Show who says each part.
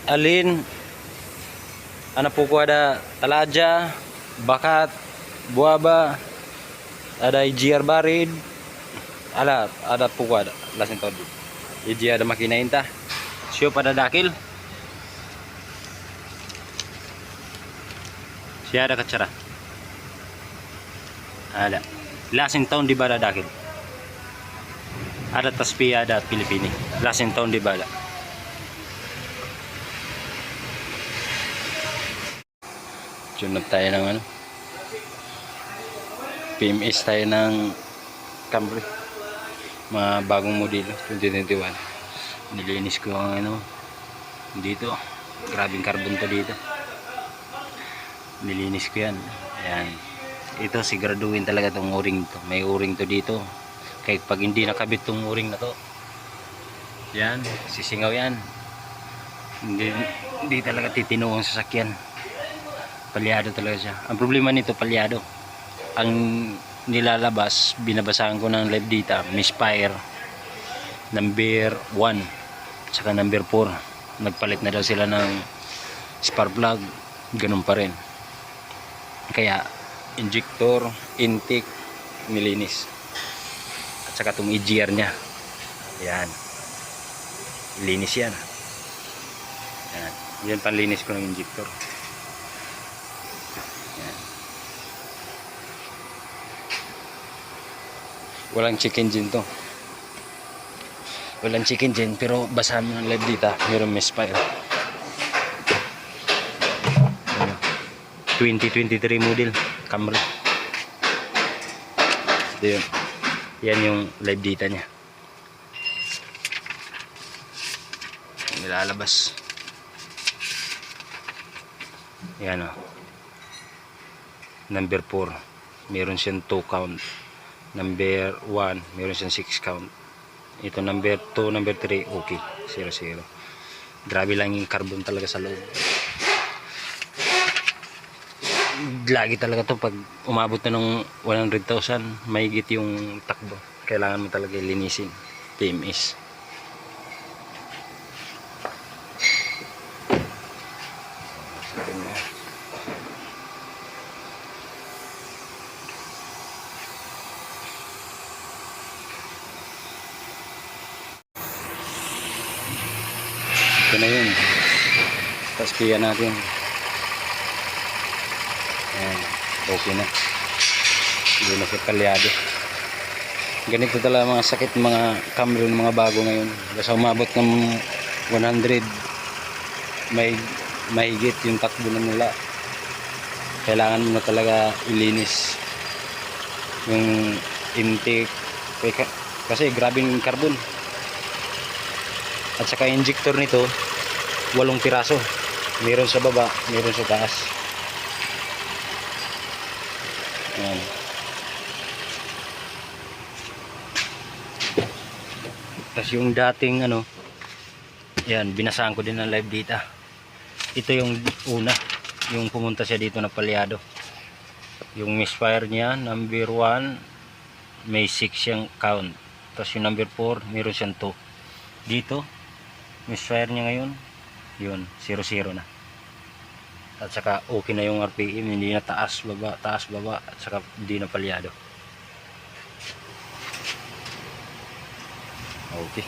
Speaker 1: alin, ano po ko ada talaja, bakat, buaba, ada IGR barid, ada po ko ada lasin todo. IGR ada makinain ta. Siyo pada dakil. Siya ada kacara. Ada. Lasin taon di bala dakil. Ada taspi, ada Pilipini. Lasin taon di bala. Tunod tayo ng ano. PMS tayo ng Camry. Mga bagong modelo 2021. Nilinis ko ang ano dito. Grabing carbon to dito. Nilinis ko yan. Ayan. Ito siguraduhin talaga tong o-ring to. May o-ring to dito. Kaya pag hindi nakabit tong o-ring na to, yan, sisingaw yan. Hindi talaga titino ang sasakyan. Palyado talaga siya. Ang problema nito, palyado. Ang nilalabas, binabasahan ko ng live data, misfire number 1 saka number 4. Nagpalit na daw sila ng spark plug. Ganun pa rin. Kaya injector, intake, nilinis. At saka itong EGR nya, yan, linis yan. Yan, yan panlinis ko ng injector. Yan. Walang check engine to. Walang check engine, pero basahan mo ng live dito, mayroong misfire. 2023 model Camry. Ito yun. Yan yung live data nya. Nilalabas. Yan o. Number 4. Meron siyang 2 count. Number 1. Meron siyang 6 count. Ito number 2, number 3. Okay. 0-0. Grabe lang yung carbon talaga sa loob. Lagi talaga to pag umabot na ng 100,000 mahigit yung takbo, kailangan mo talaga linisin. PMS. Ito na yun, tapos piya natin. Ayan, okay na. Hindi na siya palyado. Ganito talaga mga sakit mga Camry ng mga bago ngayon. Basta umabot ng 100, mahigit yung takbo na nila. Kailangan mo na talaga ilinis yung intake. Kasi grabing carbon. At saka injector nito, 8 piraso. Meron sa baba, meron sa taas. Ayan. Tapos yung dating ano, yan, binasahan ko din ng live data. Ito yung una, yung pumunta siya dito na palyado. Yung misfire niya, number 1, may 6 siyang count. Tapos yung number 4, meron siyang 2. Dito, misfire niya ngayon, yun, 0-0 na. At saka okay na yung RPM, hindi na taas baba, at saka hindi na palyado. Okay.